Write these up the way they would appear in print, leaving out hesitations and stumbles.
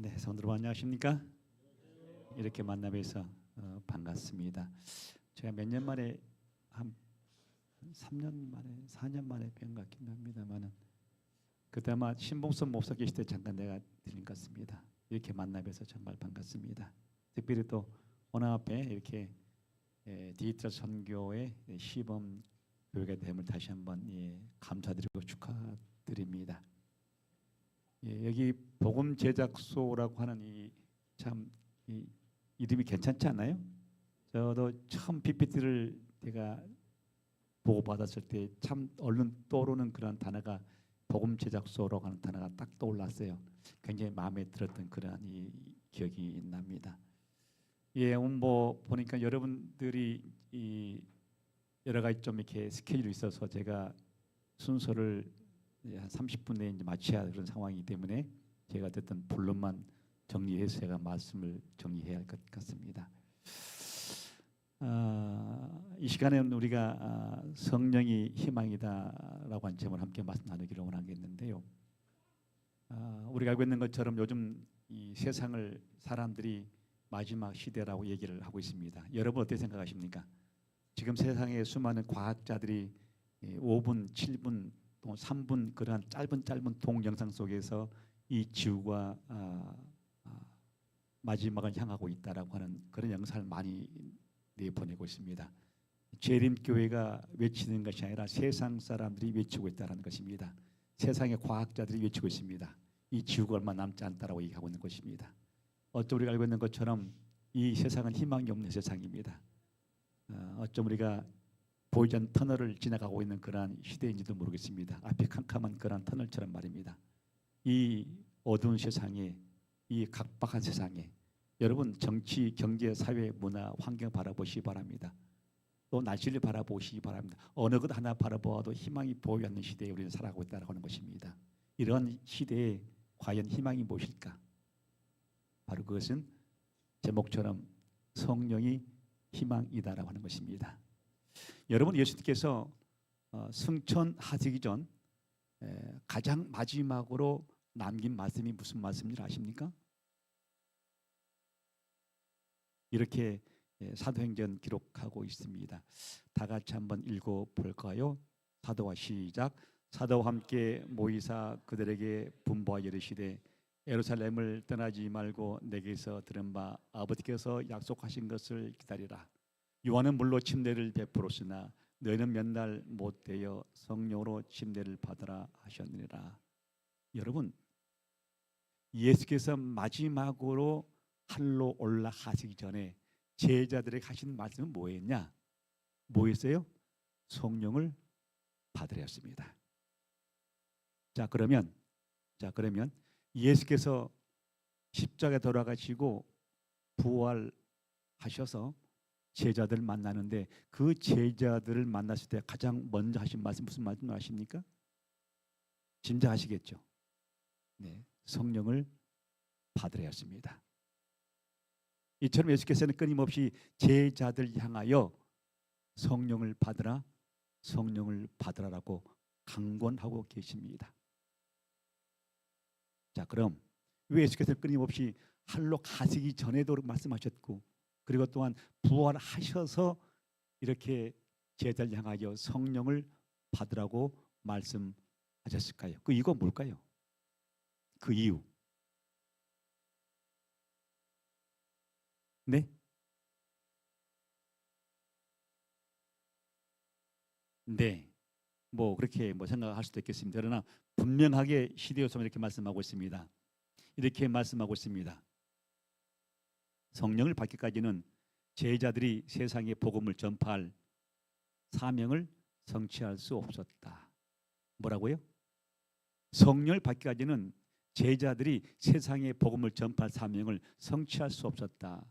네, 성도로 안녕하십니까? 이렇게 만나뵈서 반갑습니다. 제가 몇 년 만에 한 3년 만에 4년 만에 뵌 것 같긴 합니다만은 그때 아마 신봉선 목사 계실 때 잠깐 내가 드린 것 같습니다. 이렇게 만나뵈서 정말 반갑습니다. 특별히 또 오늘 앞에 이렇게 디지털 선교의 시범 교회가 됨을 다시 한번 감사드리고 축하드립니다. 여기 복음 제작소라고 하는 이 이름이 괜찮지 않나요? 저도 처음 PPT를 제가 보고 받았을 때 참 얼른 떠오르는 그런 단어가 복음 제작소라고 하는 단어가 딱 떠올랐어요. 굉장히 마음에 들었던 그런 기억이 납니다. 오늘 뭐 보니까 여러분들이 여러 가지 좀 이렇게 스케줄이 있어서 제가 순서를 한 30분 내에 이제 마쳐야 그런 상황이기 때문에 제가 어쨌든 본론만 정리해서 제가 말씀을 정리해야 할 것 같습니다. 이 시간에는 우리가 성령이 희망이다라고 한 제목을 함께 말씀 나누기를 원하겠는데요. 우리가 알고 있는 것처럼 요즘 이 세상을 사람들이 마지막 시대라고 얘기를 하고 있습니다. 여러분 어떻게 생각하십니까? 지금 세상에 수많은 과학자들이 5분, 7분, 또 3분 그러한 짧은 동영상 속에서 이 지구가 마지막을 향하고 있다라고 하는 그런 영상을 많이 내보내고 있습니다. 재림교회가 외치는 것이 아니라 세상 사람들이 외치고 있다는 것입니다. 세상의 과학자들이 외치고 있습니다. 이 지구가 얼마 남지 않다라고 얘기하고 있는 것입니다. 어쩜 우리가 알고 있는 것처럼 이 세상은 희망이 없는 세상입니다. 어쩜 우리가 보이지 않는 터널을 지나가고 있는 그러한 시대인지도 모르겠습니다. 앞에 캄캄한 그런 터널처럼 말입니다. 이 어두운 세상에, 이 각박한 세상에 여러분 정치, 경제, 사회, 문화, 환경 바라보시기 바랍니다. 또 날씨를 바라보시기 바랍니다. 어느 것 하나 바라보아도 희망이 보이지 않는 시대에 우리는 살아가고 있다고 하는 것입니다. 이런 시대에 과연 희망이 무엇일까? 바로 그것은 제목처럼 성령이 희망이다라고 하는 것입니다. 여러분 예수님께서 승천하시기 전 가장 마지막으로 남긴 말씀이 무슨 말씀인지 아십니까? 이렇게 사도행전 기록하고 있습니다. 다 같이 한번 읽어볼까요? 사도와 시작. 사도와 함께 모이사 그들에게 분부하여 이르시되 예루살렘을 떠나지 말고 내게서 들은 바 아버지께서 약속하신 것을 기다리라. 요한은 물로 침례를 베풀었으나 너희는 몇 날 못 되어 성령으로 침례를 받으라 하셨느니라. 여러분 예수께서 마지막으로 하늘로 올라가시기 전에 제자들에게 하신 말씀은 뭐였냐? 뭐였어요? 성령을 받으랬습니다. 자 그러면 예수께서 십자가에 돌아가시고 부활하셔서 제자들을 만나는데 그 제자들을 만났을 때 가장 먼저 하신 말씀 무슨 말씀 아십니까? 짐작하시겠죠? 네, 성령을 받으려 했습니다. 이처럼 예수께서는 끊임없이 제자들 향하여 성령을 받으라라고 강권하고 계십니다. 자, 그럼 왜 예수께서는 끊임없이 하늘로 가시기 전에도 말씀하셨고 그리고 또한 부활하셔서 이렇게 제자들 향하여 성령을 받으라고 말씀하셨을까요? 그 이유가 뭘까요? 그 이유. 네? 네. 뭐 그렇게 생각할 수도 있겠습니다. 그러나 분명하게 시대요소는 이렇게 말씀하고 있습니다. 이렇게 말씀하고 있습니다. 성령을 받기까지는 제자들이 세상에 복음을 전파할 사명을 성취할 수 없었다. 뭐라고요? 성령을 받기까지는 제자들이 세상에 복음을 전파할 사명을 성취할 수 없었다.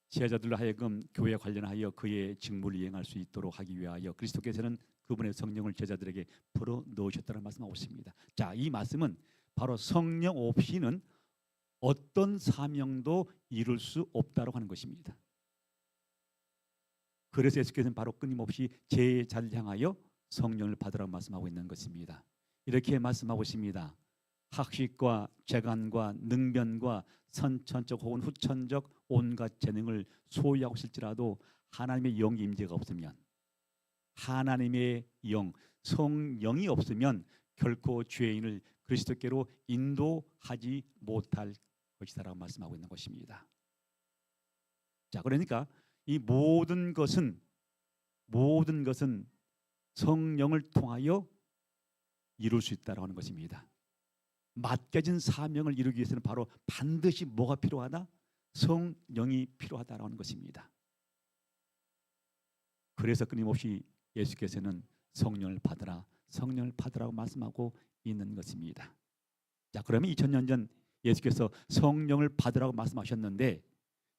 제자들로 하여금 교회에 관련하여 그의 직무를 이행할 수 있도록 하기 위하여 그리스도께서는 그분의 성령을 제자들에게 불어 넣으셨다는 말씀하고 있습니다. 자, 이 말씀은 바로 성령 없이는 어떤 사명도 이룰 수 없다고 하는 것입니다. 그래서 예수께서는 바로 끊임없이 제자를 향하여 성령을 받으라고 말씀하고 있는 것입니다. 이렇게 말씀하고 있습니다. 학식과 재간과 능변과 선천적 혹은 후천적 온갖 재능을 소유하고 있을지라도 하나님의 영 임재가 없으면, 하나님의 영, 성령이 없으면 결코 죄인을 그리스도께로 인도하지 못할 것이다라고 말씀하고 있는 것입니다. 자, 그러니까 이 모든 것은 성령을 통하여 이룰 수 있다라고 하는 것입니다. 맡겨진 사명을 이루기 위해서는 바로 반드시 뭐가 필요하다? 성령이 필요하다라고 하는 것입니다. 그래서 끊임없이 예수께서는 성령을 받으라고 말씀하고 있는 것입니다. 자, 그러면 2000년 전 예수께서 성령을 받으라고 말씀하셨는데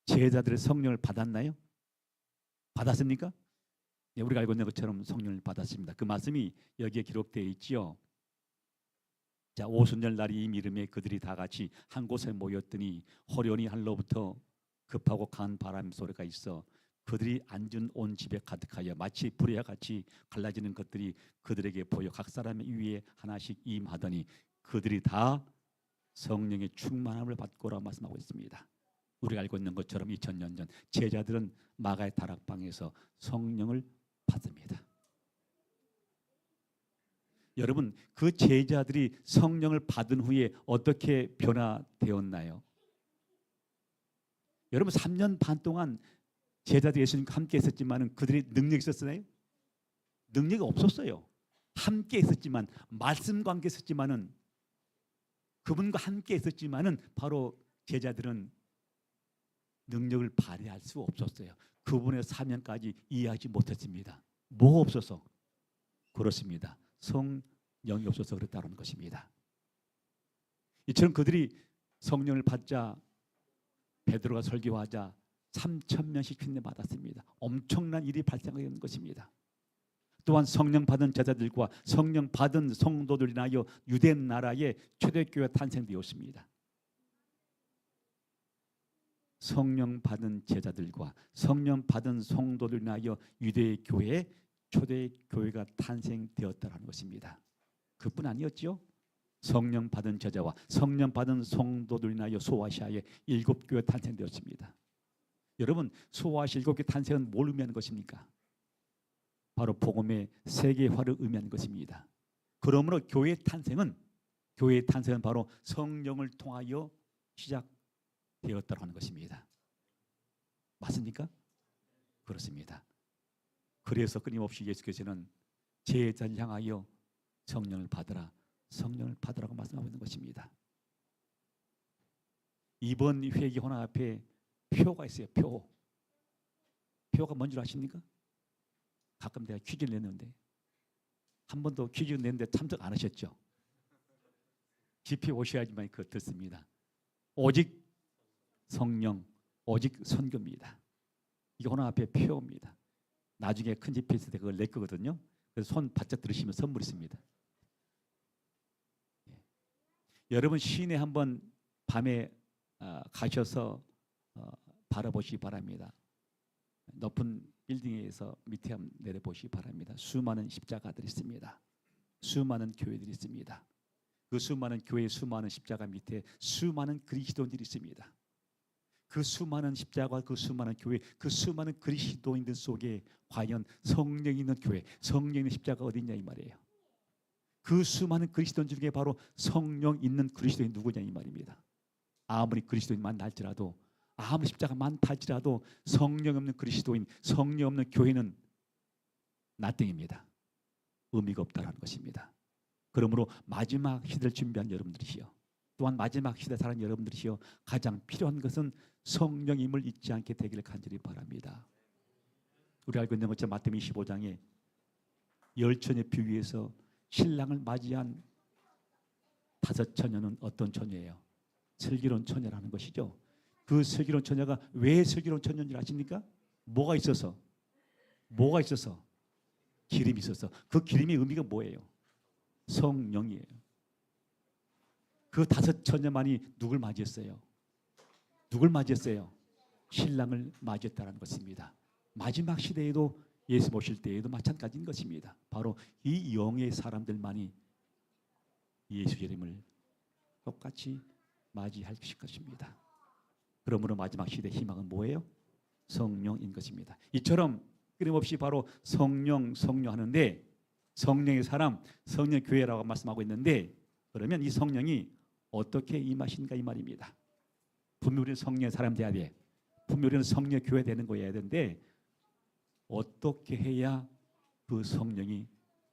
제자들의 성령을 받았나요? 받았습니까? 네, 우리가 알고 있는 것처럼 성령을 받았습니다. 그 말씀이 여기에 기록되어 있지요. 자, 오순절 날이 이미 이름에 그들이 다 같이 한 곳에 모였더니 호련히 하늘로부터 급하고 강한 바람 소리가 있어 그들이 앉은 온 집에 가득하여 마치 불이와 같이 갈라지는 것들이 그들에게 보여 각 사람의 위에 하나씩 임하더니 그들이 다 성령의 충만함을 받고라 말씀하고 있습니다. 우리가 알고 있는 것처럼 2000년 전 제자들은 마가의 다락방에서 성령을 받습니다. 여러분, 그 제자들이 성령을 받은 후에 어떻게 변화되었나요? 여러분, 3년 반 동안 제자들이 예수님과 함께 있었지만 그들이 능력이 있었나요? 능력이 없었어요. 함께 있었지만, 말씀과 함께 있었지만은, 그분과 함께 있었지만은 바로 제자들은 능력을 발휘할 수 없었어요. 그분의 사명까지 이해하지 못했습니다. 뭐가 없어서? 그렇습니다. 성령이 없어서 그렇다는 것입니다. 이처럼 그들이 성령을 받자 베드로가 설교하자 3,000명씩 휘내 받았습니다. 엄청난 일이 발생하는 것입니다. 또한 성령 받은 제자들과 성령 받은 성도들이 인하여 유대 나라의 초대교회가 탄생되었습니다. 성령 받은 제자들과 성령 받은 성도들이 인하여 유대 교회의 초대교회가 탄생되었다는 것입니다. 그뿐 아니었죠. 성령 받은 제자와 성령 받은 성도들이 인하여 소아시아의 7교회 탄생되었습니다. 여러분, 소아시아 7교회 탄생은 뭘 의미하는 것입니까? 바로 복음의 세계화를 의미하는 것입니다. 그러므로 교회의 탄생은 바로 성령을 통하여 시작되었다고 하는 것입니다. 맞습니까? 그렇습니다. 그래서 끊임없이 예수께서는 제자를 향하여 성령을 받으라고 말씀하고 있는 것입니다. 이번 회기 헌화 앞에 표가 있어요. 표가 뭔지 아십니까? 가끔 내가 퀴즈를 냈는데 한 번도 퀴즈를 냈는데 참석 안 하셨죠? 집회 오셔야지만 그거 듣습니다. 오직 성령, 오직 선교입니다. 이게 헌화 앞에 표입니다. 나중에 큰 집회 있을 때 그걸 낼 거거든요. 그래서 손 바짝 들으시면 선물 있습니다. 예. 여러분 시내 한번 밤에 가셔서 바라보시기 바랍니다. 높은 빌딩에서 밑에 한번 내려보시기 바랍니다. 수많은 십자가들이 있습니다. 수많은 교회들이 있습니다. 그 수많은 교회, 수많은 십자가 밑에 수많은 그리스도인들이 있습니다. 그 수많은 십자가, 그 수많은 교회, 그 수많은 그리스도인들 속에 과연 성령이 있는 교회, 성령이 있는 십자가 어디 있냐 이 말이에요. 그 수많은 그리스도인 중에 바로 성령 있는 그리스도인 누구냐 이 말입니다. 아무리 그리스도인 많다 할지라도, 아무리 십자가 많다 할지라도 성령 없는 그리스도인, 성령 없는 교회는 나띵입니다. 의미가 없다는 것입니다. 그러므로 마지막 시대를 준비한 여러분들이시여, 또한 마지막 시대 살아가는 여러분들이시여, 가장 필요한 것은 성령임을 잊지 않게 되기를 간절히 바랍니다. 우리 알고 있는 것처럼 마태복음 25장에 열처녀 비유에서 신랑을 맞이한 5처녀는 어떤 처녀예요? 슬기로운 처녀라는 것이죠. 그 슬기로운 처녀가 왜 슬기로운 처녀인지 아십니까? 뭐가 있어서? 기름이 있어서. 그 기름의 의미가 뭐예요? 성령이에요. 그 5처녀만이 누굴 맞이했어요? 신랑을 맞이했다는 것입니다. 마지막 시대에도 예수 모실 때에도 마찬가지인 것입니다. 바로 이 영의 사람들만이 예수 이름을 똑같이 맞이할 것입니다. 그러므로 마지막 시대 희망은 뭐예요? 성령인 것입니다. 이처럼 끊임없이 바로 성령 하는데 성령의 사람, 성령 교회라고 말씀하고 있는데 그러면 이 성령이 어떻게 임하신가 이 말입니다. 분명히 우리는 성령의 사람 돼야 돼. 분명히 우리는 성령 교회 되는 거여야 되는데 어떻게 해야 그 성령이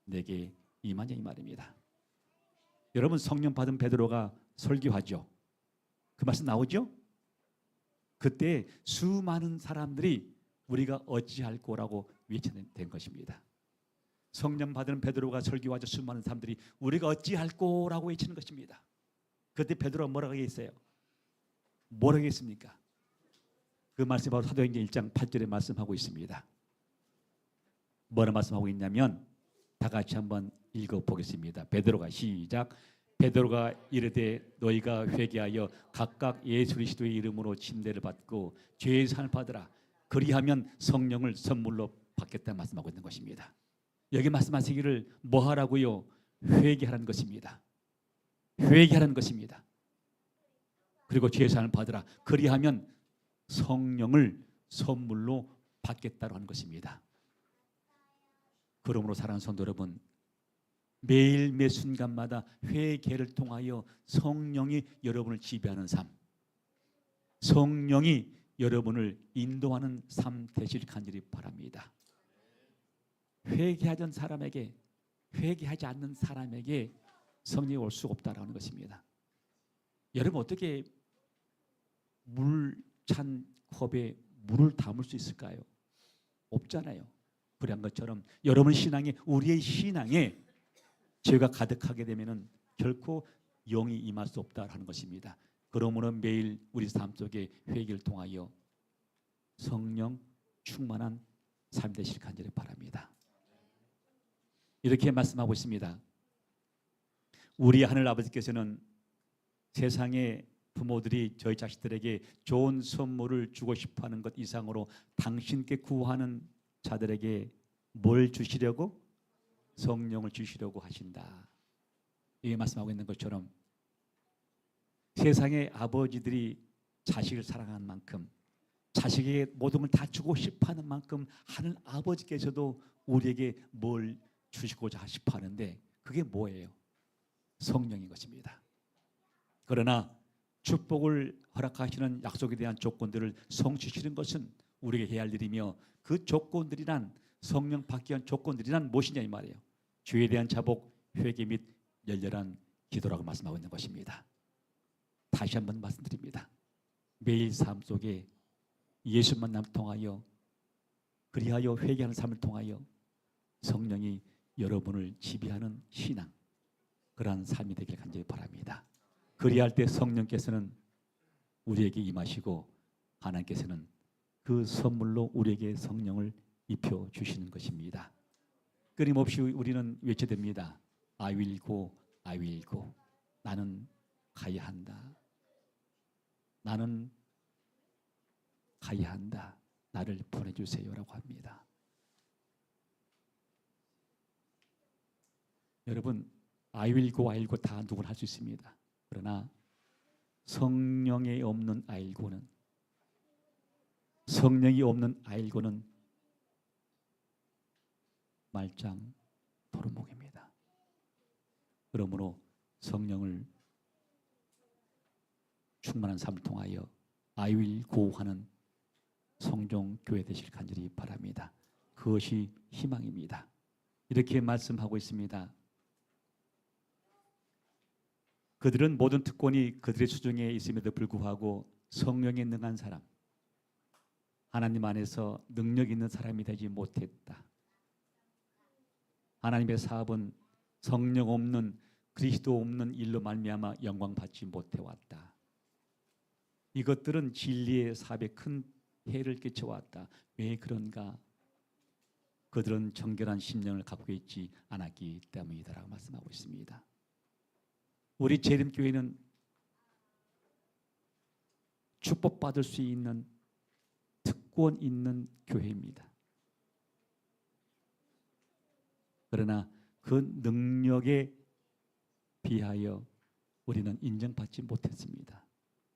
내게 임하냐 이 말입니다. 여러분 성령 받은 베드로가 설교하죠. 그 말씀 나오죠? 그때 수많은 사람들이 우리가 어찌할꼬라고 외쳐낸 것입니다. 성령 받은 베드로가 설교하죠. 수많은 사람들이 우리가 어찌할꼬라고 외치는 것입니다. 그때 베드로가 뭐라고 했어요? 뭐라고 했습니까? 그 말씀이 바로 사도행전 1장 8절에 말씀하고 있습니다. 뭐라 말씀하고 있냐면 다 같이 한번 읽어보겠습니다. 베드로가 시작. 베드로가 이르되 너희가 회개하여 각각 예수 그리스도의 이름으로 침례를 받고 죄의 사함을 받으라. 그리하면 성령을 선물로 받겠다 말씀하고 있는 것입니다. 여기 말씀하시기를 뭐 하라고요? 회개하라는 것입니다. 회개하라는 것입니다. 그리고 죄의 사함을 받으라. 그리하면 성령을 선물로 받겠다고 하는 것입니다. 그러므로 사랑하는 성도 여러분, 매일 매 순간마다 회개를 통하여 성령이 여러분을 지배하는 삶, 성령이 여러분을 인도하는 삶 되실 간절히 바랍니다. 회개하던 사람에게, 회개하지 않는 사람에게 성령이 올 수 없다라는 것입니다. 여러분 어떻게 물 찬 컵에 물을 담을 수 있을까요? 없잖아요. 그런 것처럼 여러분 신앙에, 우리의 신앙에 죄가 가득하게 되면은 결코 영이 임할 수 없다라는 것입니다. 그러므로 매일 우리 삶 속에 회개를 통하여 성령 충만한 삶 되실 간절히 바랍니다. 이렇게 말씀하고 있습니다. 우리 하늘 아버지께서는 세상의 부모들이 저희 자식들에게 좋은 선물을 주고 싶어하는 것 이상으로 당신께 구하는 자들에게 뭘 주시려고? 성령을 주시려고 하신다. 이게 말씀하고 있는 것처럼 세상의 아버지들이 자식을 사랑하는 만큼 자식에게 모든 걸 다 주고 싶어하는 만큼 하늘 아버지께서도 우리에게 뭘 주시고자 싶어하는데 그게 뭐예요? 성령인 것입니다. 그러나 축복을 허락하시는 약속에 대한 조건들을 성취시키는 것은 우리에게 해야 할 일이며 그 조건들이란 성령 받기 위한 조건들이란 무엇이냐 이 말이에요. 죄에 대한 자복, 회개 및 열렬한 기도라고 말씀하고 있는 것입니다. 다시 한번 말씀드립니다. 매일 삶 속에 예수 만남을 통하여 그리하여 회개하는 삶을 통하여 성령이 여러분을 지배하는 신앙, 그러한 삶이 되길 간절히 바랍니다. 그리할 때 성령께서는 우리에게 임하시고 하나님께서는 그 선물로 우리에게 성령을 입혀 주시는 것입니다. 끊임없이 우리는 외쳐댑니다. I will go, I will go. 나는 가야 한다. 나는 가야 한다. 나를 보내주세요라고 합니다. 여러분, I will go, I will go 다 누구나 할 수 있습니다. 그러나 성령이 없는 I will go는, 성령이 없는 I will go는 말짱 도루묵입니다. 그러므로 성령을 충만한 삶을 통하여 I will go 하는 성종 교회 되실 간절히 바랍니다. 그것이 희망입니다. 이렇게 말씀하고 있습니다. 그들은 모든 특권이 그들의 수중에 있음에도 불구하고 성령에 능한 사람, 하나님 안에서 능력 있는 사람이 되지 못했다. 하나님의 사업은 성령 없는, 그리스도 없는 일로 말미암아 영광 받지 못해 왔다. 이것들은 진리의 사업에 큰 해를 끼쳐왔다. 왜 그런가? 그들은 정결한 심령을 갖고 있지 않았기 때문이다라고 말씀하고 있습니다. 우리 재림교회는 축복받을 수 있는 특권 있는 교회입니다. 그러나 그 능력에 비하여 우리는 인정받지 못했습니다.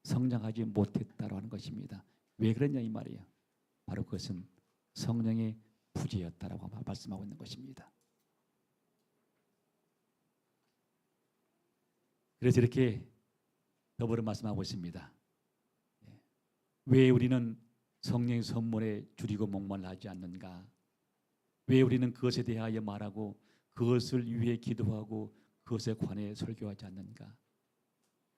성장하지 못했다고 하는 것입니다. 왜 그랬냐 이 말이에요. 바로 그것은 성령의 부재였다라고 말씀하고 있는 것입니다. 그래서 이렇게 더불어 말씀하고 있습니다. 왜 우리는 성령의 선물에 줄이고 목말라하지 않는가? 왜 우리는 그것에 대하여 말하고 그것을 위해 기도하고 그것에 관해 설교하지 않는가?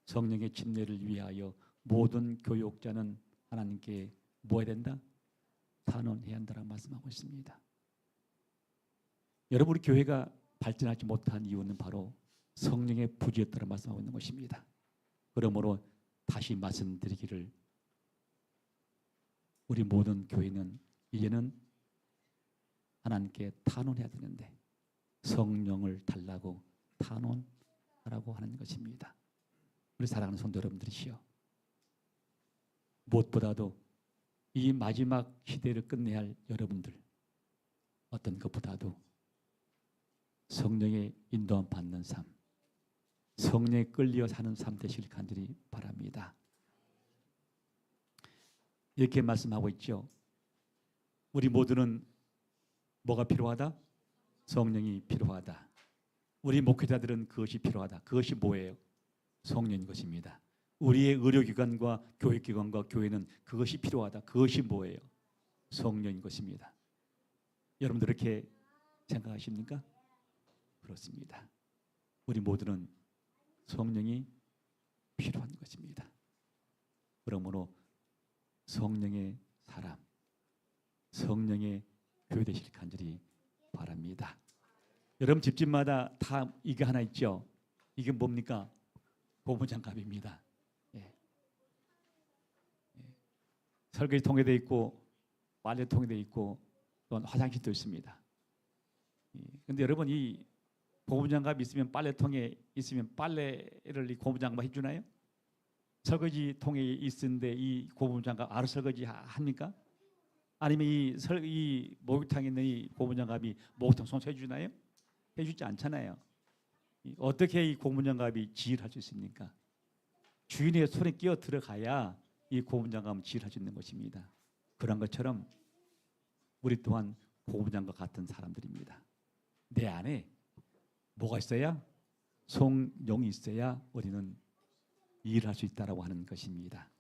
성령의 침례를 위하여 모든 교육자는 하나님께 뭐 해야 된다? 탄원해야 한다라고 말씀하고 있습니다. 여러분, 우리 교회가 발전하지 못한 이유는 바로 성령의 부재였다고 말씀하고 있는 것입니다. 그러므로 다시 말씀드리기를, 우리 모든 교회는 이제는 하나님께 탄원해야 되는데 성령을 달라고 탄원하라고 하는 것입니다. 우리 사랑하는 성도 여러분들이시여, 무엇보다도 이 마지막 시대를 끝내야 할 여러분들, 어떤 것보다도 성령의 인도함 받는 삶, 성령에 끌려 사는 삶 되시길 간절히 바랍니다. 이렇게 말씀하고 있죠. 우리 모두는 뭐가 필요하다? 성령이 필요하다. 우리 목회자들은 그것이 필요하다. 그것이 뭐예요? 성령인 것입니다. 우리의 의료기관과 교육기관과 교회는 그것이 필요하다. 그것이 뭐예요? 성령인 것입니다. 여러분들 이렇게 생각하십니까? 그렇습니다. 우리 모두는 성령이 필요한 것입니다. 그러므로 성령의 사람, 성령의 교회 되실 간절히 바랍니다. 여러분 집집마다 다 이게 하나 있죠. 이게 뭡니까? 고무장갑입니다. 설거지통에 돼 있고 빨래통에 돼 있고 또는 화장실도 있습니다. 그런데 여러분, 이 고무장갑 있으면, 빨래통에 있으면 빨래를 이 고무장갑 해주나요? 설거지통에 있는데 이 고무장갑 알아서 설거지 합니까? 아니면 이 목욕탕에 있는 이 고무장갑이 목욕탕 청소해 주나요? 해주지 않잖아요. 어떻게 이 고무장갑이 지휘를 할 수 있습니까? 주인의 손에 끼어 들어가야 이 고무장갑은 지휘를 할 수 있는 것입니다. 그런 것처럼 우리 또한 고무장갑 같은 사람들입니다. 내 안에 뭐가 있어야? 성령이 있어야 우리는 일을 할 수 있다라고 하는 것입니다.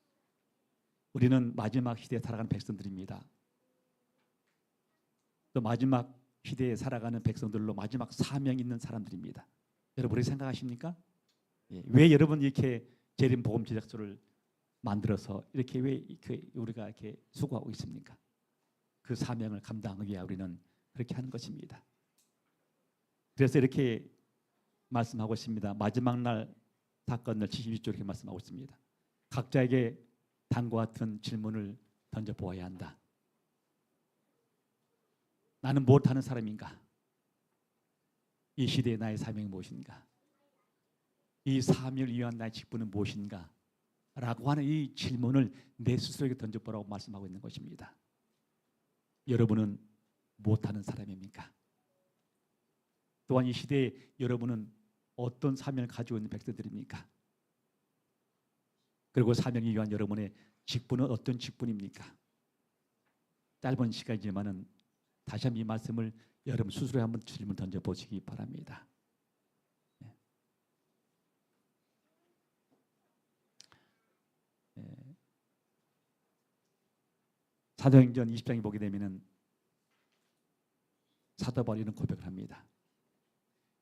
우리는 마지막 시대에 살아가는 백성들입니다. 또 마지막 시대에 살아가는 백성들로 마지막 사명이 있는 사람들입니다. 여러분, 그렇게 생각하십니까? 왜 여러분 이렇게 재림 복음 제작소를 만들어서 이렇게 왜 우리가 이렇게 수고하고 있습니까? 그 사명을 감당하기 위해 우리는 그렇게 하는 것입니다. 그래서 이렇게 말씀하고 있습니다. 마지막 날 사건을 72조 이렇게 말씀하고 있습니다. 각자에게 다음과 같은 질문을 던져보아야 한다. 나는 무엇하는 사람인가? 이 시대의 나의 사명이 무엇인가? 이 사명을 위한 나의 직분은 무엇인가? 라고 하는 이 질문을 내 스스로에게 던져보라고 말씀하고 있는 것입니다. 여러분은 무엇하는 사람입니까? 또한 이 시대에 여러분은 어떤 사명을 가지고 있는 백성들입니까? 그리고 사명이 위한 여러분의 직분은 어떤 직분입니까? 짧은 시간이지만은 다시 한번 이 말씀을 여러분 스스로 한번 질문 던져보시기 바랍니다. 사도행전 20장에 보게 되면은 사도 바울이 이런 고백을 합니다.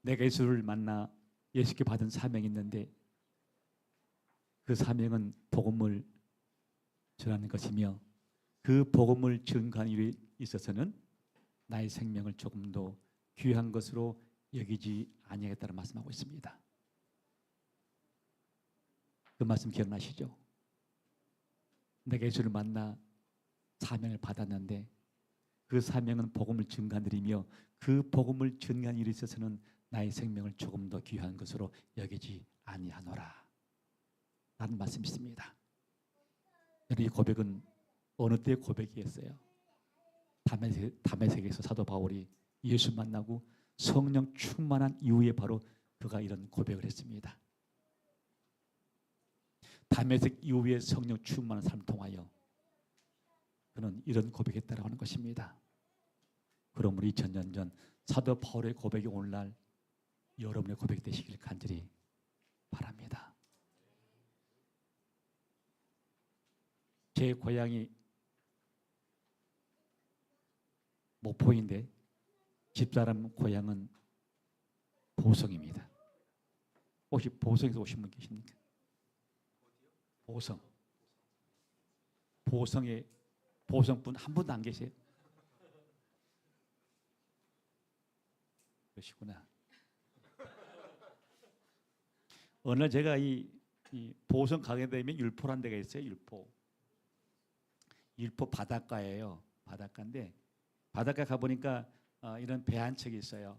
내가 예수를 만나 예수께 받은 사명이 있는데 그 사명은 복음을 전하는 것이며 그 복음을 증거하는 일에 있어서는 나의 생명을 조금 더 귀한 것으로 여기지 아니하겠다는 말씀하고 있습니다. 그 말씀 기억나시죠? 내가 예수를 만나 사명을 받았는데 그 사명은 복음을 증거하느리며 그 복음을 증거하는 일에 있어서는 나의 생명을 조금 더 귀한 것으로 여기지 아니하노라 라는 말씀이 있습니다. 이 고백은 어느 때의 고백이었어요? 다메섹에서 사도 바울이 예수 만나고 성령 충만한 이후에 바로 그가 이런 고백을 했습니다. 다메섹 이후에 성령 충만한 삶을 통하여 그는 이런 고백했다라고 하는 것입니다. 그러므로 2000년 전 사도 바울의 고백이 오늘날 여러분의 고백이 되시길 간절히 바랍니다. 제 고향이 목포인데 집사람 고향은 보성입니다. 혹시 보성에서 오신 분 계십니까? 보성. 보성에 보성분 한 분도 안 계세요? 그러시구나. 어느 날 제가 이 보성 가게 되면 율포란 데가 있어요. 율포 바닷가예요. 바닷가인데 바닷가 가보니까 이런 배 한 척이 있어요.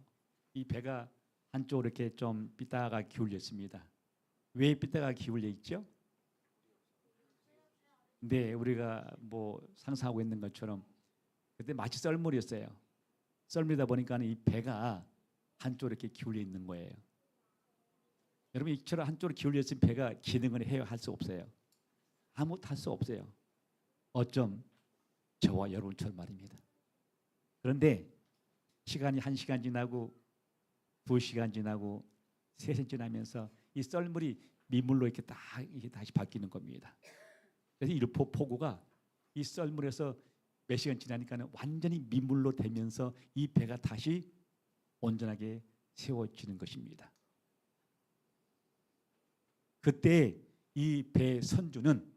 이 배가 한쪽으로 이렇게 좀 삐딱하게 기울여 있습니다. 왜 삐딱하게 기울여 있죠? 네, 우리가 뭐 상상하고 있는 것처럼 그때 마치 썰물이었어요. 썰물이다 보니까 이 배가 한쪽으로 이렇게 기울여 있는 거예요. 여러분 이처럼 한쪽으로 기울여 있는 배가 기능을 해야 할 수 없어요. 아무것도 할 수 없어요. 어쩜 저와 여러분처럼 말입니다. 그런데 시간이 1시간 지나고 2시간 지나고 3시간 지나면서 이 썰물이 민물로 이렇게 다시 바뀌는 겁니다. 그래서 율포 포구가 이 썰물에서 몇 시간 지나니까 완전히 민물로 되면서 이 배가 다시 온전하게 세워지는 것입니다. 그때 이 배 선주는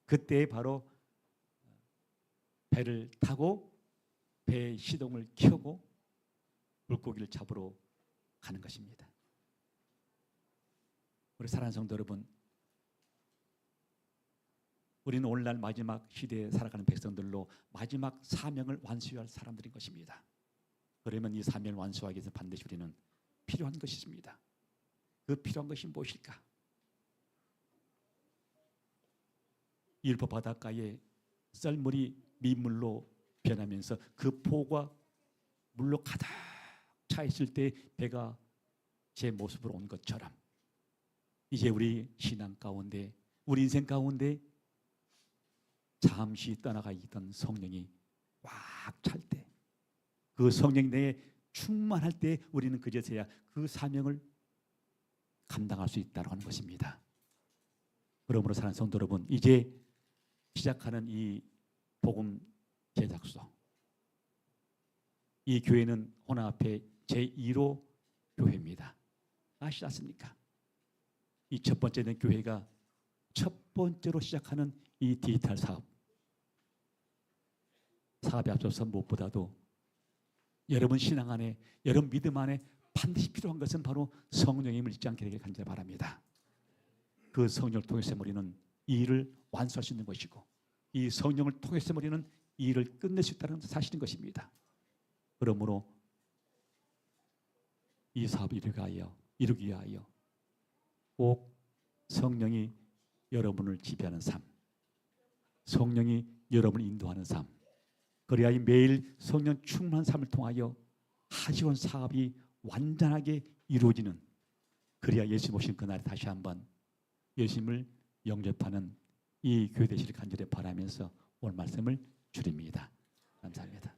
그때 바로 배를 타고 배의 시동을 켜고 물고기를 잡으러 가는 것입니다. 우리 사랑하는 성도 여러분, 우리는 오늘날 마지막 시대에 살아가는 백성들로 마지막 사명을 완수해야 할 사람들인 것입니다. 그러면 이 사명을 완수하기 위해서 반드시 우리는 필요한 것이 있습니다. 그 필요한 것이 무엇일까? 율포 바닷가에 썰물이 민물로 변하면서 그 포가 물로 가득 차 있을 때 배가 제 모습으로 온 것처럼 이제 우리 신앙 가운데 우리 인생 가운데 잠시 떠나가 있던 성령이 꽉 찰 때 그 성령이 내에 충만할 때 우리는 그제서야 그 사명을 감당할 수 있다고 하는 것입니다. 그러므로 사랑하는 성도 여러분, 이제 시작하는 이 복음 제작소, 이 교회는 호나 앞에 제1호 교회입니다. 아시지 않습니까? 이 첫 번째는 교회가 첫 번째로 시작하는 이 디지털 사업에 앞서서 무엇보다도 여러분 신앙 안에, 여러분 믿음 안에 반드시 필요한 것은 바로 성령님을 잊지 않게 되길 간절히 바랍니다. 그 성령을 통해서 우리는 이 일을 완수할 수 있는 것이고 이 성령을 통해서 우리는 이 일을 끝낼 수 있다는 사실인 것입니다. 그러므로 이 사업을 이루기 위하여 꼭 성령이 여러분을 지배하는 삶, 성령이 여러분을 인도하는 삶, 그래야 매일 성령 충만한 삶을 통하여 하시온 사업이 완전하게 이루어지는, 그래야 예수님 오신 그날에 다시 한번 예수님을 영접하는 이 교회 되시길 간절히 바라면서 오늘 말씀을 줄입니다. 감사합니다.